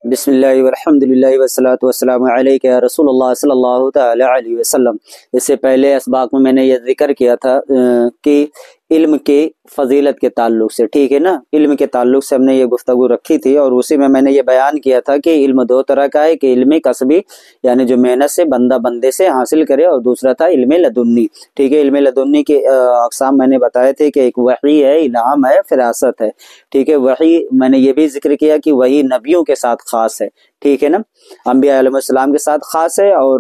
بسم اللہ والحمدللہ والصلاۃ والسلام علیک یا رسول اللہ صلی اللہ تعالی علیہ وسلم۔ اس سے پہلے اسباق میں نے یہ ذکر کیا تھا کہ علم کے فضیلت کے تعلق سے، ٹھیک ہے نا، علم کے تعلق سے ہم نے یہ گفتگو رکھی تھی، اور اسی میں نے یہ بیان کیا تھا کہ علم دو طرح کا ہے، کہ علم کسبی یعنی جو محنت سے بندے سے حاصل کرے، اور دوسرا تھا علم لدنی، ٹھیک ہے۔ علم لدنی کے اقسام میں نے بتائے تھے کہ ایک وحی ہے، الہام ہے، فراست ہے، ٹھیک ہے۔ وحی میں نے یہ بھی ذکر کیا کہ وہی نبیوں کے ساتھ خاص ہے، ٹھیک ہے نا، انبیاء علیہ السلام کے ساتھ خاص ہے، اور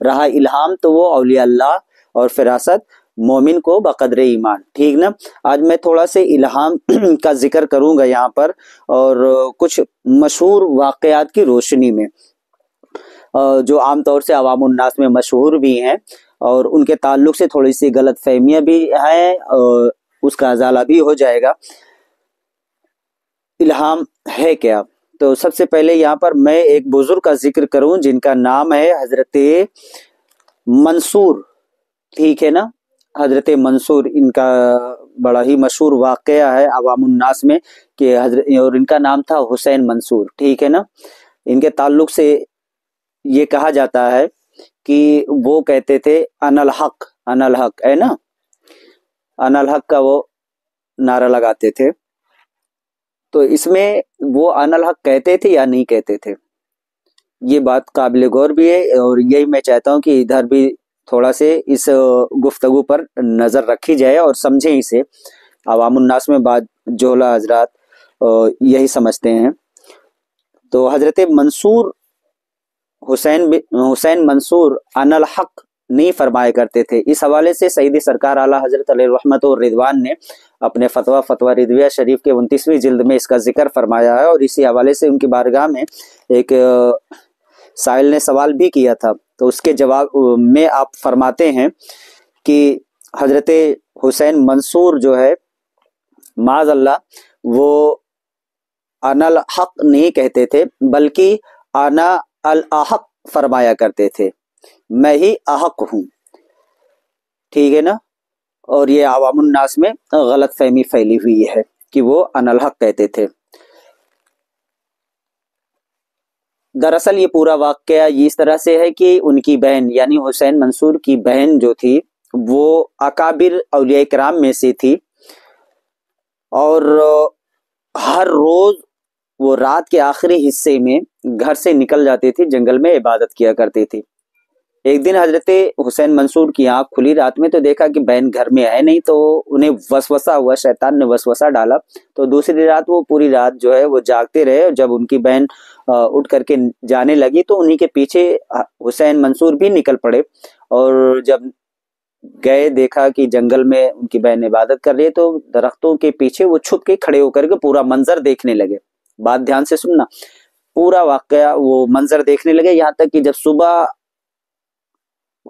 رہا الہام تو وہ اولیاء اللہ، اور فراست مومن کو بقدر ایمان، ٹھیک نا۔ آج میں تھوڑا سے الہام کا ذکر کروں گا یہاں پر، اور کچھ مشہور واقعات کی روشنی میں جو عام طور سے عوام الناس میں مشہور بھی ہیں، اور ان کے تعلق سے تھوڑی سی غلط فہمیاں بھی ہیں، اور اس کا ازالہ بھی ہو جائے گا۔ الہام ہے کیا؟ تو سب سے پہلے یہاں پر میں ایک بزرگ کا ذکر کروں جن کا نام ہے حضرت منصور، ٹھیک ہے نا، حضرت منصور۔ ان کا بڑا ہی مشہور واقعہ ہے عوام الناس میں کہ اور ان کا نام تھا حسین منصور، ٹھیک ہے نا۔ ان کے تعلق سے یہ کہا جاتا ہے کہ وہ کہتے تھے انا الحق، انا الحق ہے نا، انا الحق کا وہ نعرہ لگاتے تھے۔ تو اس میں وہ انا الحق کہتے تھے یا نہیں کہتے تھے، یہ بات قابل غور بھی ہے، اور یہی میں چاہتا ہوں کہ ادھر بھی تھوڑا سے اس گفتگو پر نظر رکھی جائے اور سمجھیں اسے۔ عوام الناس میں بعض جوہلا حضرات یہی سمجھتے ہیں۔ تو حضرت منصور حسین منصور انا الحق نہیں فرمایا کرتے تھے۔ اس حوالے سے سیدی سرکار اعلیٰ حضرت علیہ رحمت و رضوان نے اپنے فتویٰ رضویہ شریف کے 29ویں جلد میں اس کا ذکر فرمایا ہے، اور اسی حوالے سے ان کی بارگاہ میں ایک سائل نے سوال بھی کیا تھا، تو اس کے جواب میں آپ فرماتے ہیں کہ حضرت حسین منصور جو ہے معاذ اللہ وہ انا الحق نہیں کہتے تھے، بلکہ انا الاحق فرمایا کرتے تھے، میں ہی احق ہوں، ٹھیک ہے نا۔ اور یہ عوام الناس میں غلط فہمی پھیلی ہوئی ہے کہ وہ انا الحق کہتے تھے۔ دراصل یہ پورا واقعہ اس طرح سے ہے کہ ان کی بہن یعنی حسین منصور کی بہن جو تھی وہ اکابر اولیاء کرام میں سے تھی، اور ہر روز وہ رات کے آخری حصے میں گھر سے نکل جاتی تھی، جنگل میں عبادت کیا کرتی تھی۔ ایک دن حضرت حسین منصور کی آنکھ کھلی رات میں، تو دیکھا کہ بہن گھر میں ہے نہیں، تو انہیں وسوسہ ہوا، شیطان نے وسوسہ ڈالا، تو دوسری رات وہ پوری رات جو ہے وہ جاگتے رہے، اور جب ان کی بہن اٹھ کر کے جانے لگی تو انہی کے پیچھے حسین منصور بھی نکل پڑے، اور جب گئے دیکھا کہ جنگل میں ان کی بہن عبادت کر رہی ہے، تو درختوں کے پیچھے وہ چھپ کے کھڑے ہو کر کے پورا منظر دیکھنے لگے۔ بات دھیان سے سننا، پورا واقعہ وہ منظر دیکھنے لگے، یہاں تک کہ جب صبح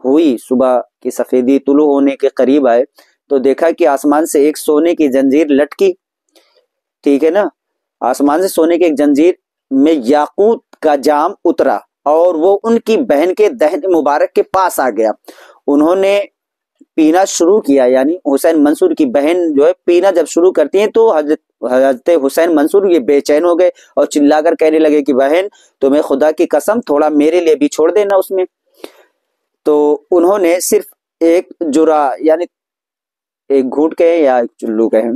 ہوئی، صبح کی سفیدی طلوع ہونے کے قریب آئے، تو دیکھا کہ آسمان سے ایک سونے کی زنجیر لٹکی، ٹھیک ہے نا، آسمان سے سونے کی ایک زنجیر میں یاقوت کا جام اترا، اور وہ ان کی بہن کے دہن مبارک کے پاس آ گیا۔ انہوں نے پینا شروع کیا، یعنی حسین منصور کی بہن جو ہے پینا جب شروع کرتی ہیں تو حضرت حسین منصور یہ بے چین ہو گئے اور چلا کر کہنے لگے کہ بہن تمہیں خدا کی قسم تھوڑا میرے لیے بھی چھوڑ دینا اس میں۔ تو انہوں نے صرف ایک جرعہ یعنی ایک گھونٹ کہیں یا ایک چلو کہیں،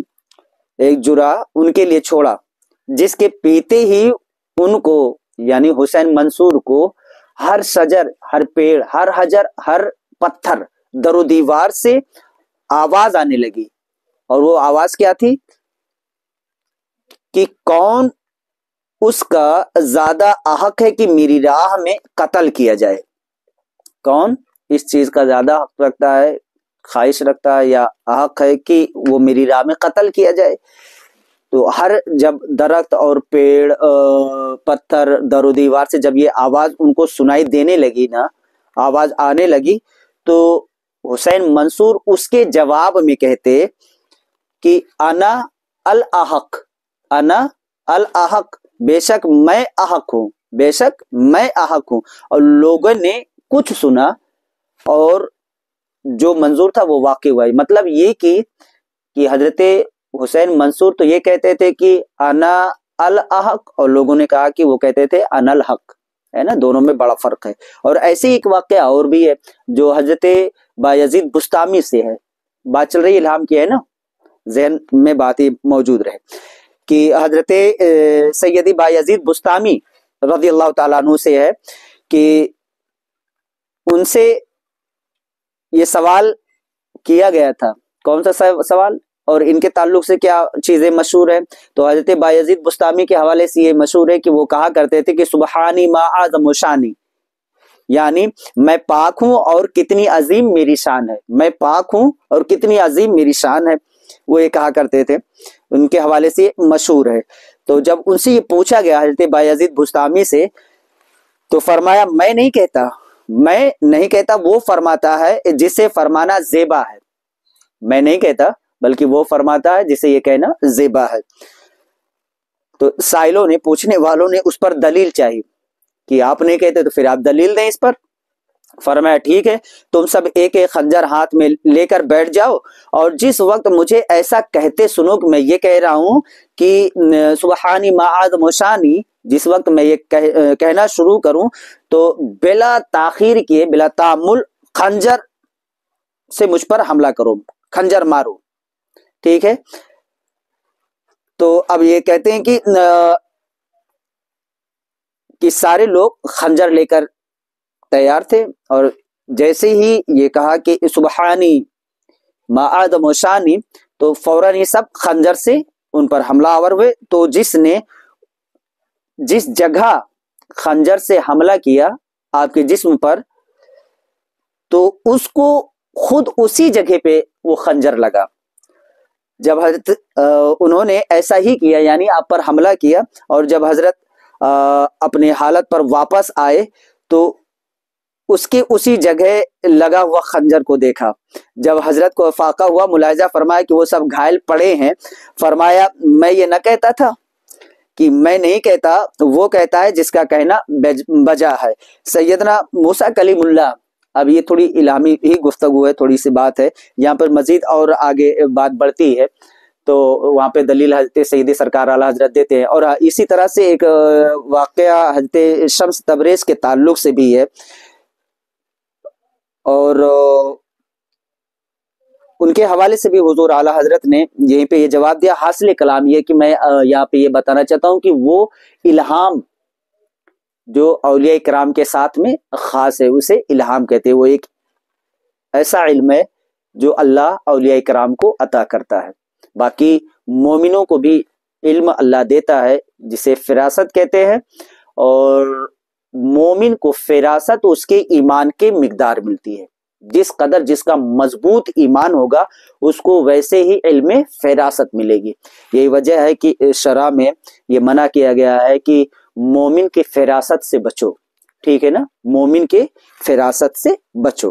ایک جرعہ ان کے لیے چھوڑا، جس کے پیتے ہی ان کو یعنی حسین منصور کو ہر شجر، ہر پیڑ، ہر حجر، ہر پتھر، در و دیوار سے آواز آنے لگی، اور وہ آواز کیا تھی کہ کون اس کا زیادہ احق ہے کہ میری راہ میں قتل کیا جائے، کون اس چیز کا زیادہ حق رکھتا ہے، خواہش رکھتا ہے یا حق ہے کہ وہ میری راہ میں قتل کیا جائے۔ تو ہر جب درخت اور پیڑ، پتھر، در و دیوار سے جب یہ آواز ان کو سنائی دینے لگی نا، آواز آنے لگی، تو حسین منصور اس کے جواب میں کہتے کہ انا الاحق، انا الاحق، بے شک میں احق ہوں، بے شک میں احق ہوں۔ اور لوگوں نے کچھ سنا اور جو منظور تھا وہ واقع ہوا۔ مطلب یہ کہ حضرت حسین منصور تو یہ کہتے تھے کہ انا الحق اور لوگوں نے کہا کہ وہ کہتے تھے ان الحق، ہے نا، دونوں میں بڑا فرق ہے۔ اور ایسے ہی ایک واقعہ اور بھی ہے جو حضرت بایزید بستامی سے ہے، بات چل رہی الہام کی ہے نا، ذہن میں بات ہی موجود رہے کہ حضرت سیدی بایزید بستامی رضی اللہ تعالیٰ عنہ سے ہے کہ ان سے یہ سوال کیا گیا تھا۔ کون سا سوال اور ان کے تعلق سے کیا چیزیں مشہور ہیں؟ تو حضرت بایزید بستامی کے حوالے سے یہ مشہور ہے کہ وہ کہا کرتے تھے کہ سبحانی ما اعظم شانی، یعنی میں پاک ہوں اور کتنی عظیم میری شان ہے، میں پاک ہوں اور کتنی عظیم میری شان ہے، وہ یہ کہا کرتے تھے، ان کے حوالے سے مشہور ہے۔ تو جب ان سے یہ پوچھا گیا حضرت بایزید بستامی سے تو فرمایا میں نہیں کہتا، وہ فرماتا ہے جسے فرمانا زیبا ہے، میں نہیں کہتا بلکہ وہ فرماتا ہے جسے یہ کہنا زیبا ہے۔ تو سائلوں نے، پوچھنے والوں نے اس پر دلیل چاہی کہ آپ نہیں کہتے تو پھر آپ دلیل دیں اس پر۔ فرمایا ٹھیک ہے، تم سب ایک ایک خنجر ہاتھ میں لے کر بیٹھ جاؤ، اور جس وقت مجھے ایسا کہتے سنو کہ میں یہ کہہ رہا ہوں کہ سبحانی ما اعظم شانی، جس وقت میں یہ کہنا شروع کروں تو بلا تاخیر کیے، بلا تعمل خنجر سے مجھ پر حملہ کرو، خنجر مارو، ٹھیک ہے۔ تو اب یہ کہتے ہیں کہ سارے لوگ خنجر لے کر تیار تھے، اور جیسے ہی یہ کہا کہ سبحانی ما اعظم شانی تو فوراً یہ سب خنجر سے ان پر حملہ آور ہوئے۔ تو جس جگہ خنجر سے حملہ کیا آپ کے جسم پر، تو اس کو خود اسی جگہ پہ وہ خنجر لگا۔ جب حضرت انہوں نے ایسا ہی کیا، یعنی آپ پر حملہ کیا، اور جب حضرت اپنے حالت پر واپس آئے تو اس کے اسی جگہ لگا ہوا خنجر کو دیکھا۔ جب حضرت کو افاقہ ہوا، ملاحظہ فرمایا کہ وہ سب گھائل پڑے ہیں، فرمایا میں یہ نہ کہتا تھا کہ میں نہیں کہتا، وہ کہتا ہے جس کا کہنا بجا ہے۔ سیدنا موسیٰ کلیم اللہ، اب یہ تھوڑی الہامی ہی گفتگو ہے، تھوڑی سی بات ہے، یہاں پر مزید اور آگے بات بڑھتی ہے تو وہاں پہ دلیل حضرت سید سرکار اعلیٰ حضرت دیتے ہیں۔ اور اسی طرح سے ایک واقعہ حضرت شمس تبریز کے تعلق سے بھی ہے، اور ان کے حوالے سے بھی حضور اعلیٰ حضرت نے یہیں پہ یہ جواب دیا۔ حاصل کلام یہ کہ میں یہاں پہ یہ بتانا چاہتا ہوں کہ وہ الہام جو اولیاء کرام کے ساتھ میں خاص ہے، اسے الہام کہتے ہیں۔ وہ ایک ایسا علم ہے جو اللہ اولیاء کرام کو عطا کرتا ہے۔ باقی مومنوں کو بھی علم اللہ دیتا ہے جسے فراست کہتے ہیں، اور مومن کو فراست اس کے ایمان کے مقدار ملتی ہے، جس قدر جس کا مضبوط ایمان ہوگا اس کو ویسے ہی علم فراست ملے گی۔ یہی وجہ ہے کہ شرع میں یہ منع کیا گیا ہے کہ مومن کے فراست سے بچو، ٹھیک ہے نا، مومن کے فراست سے بچو۔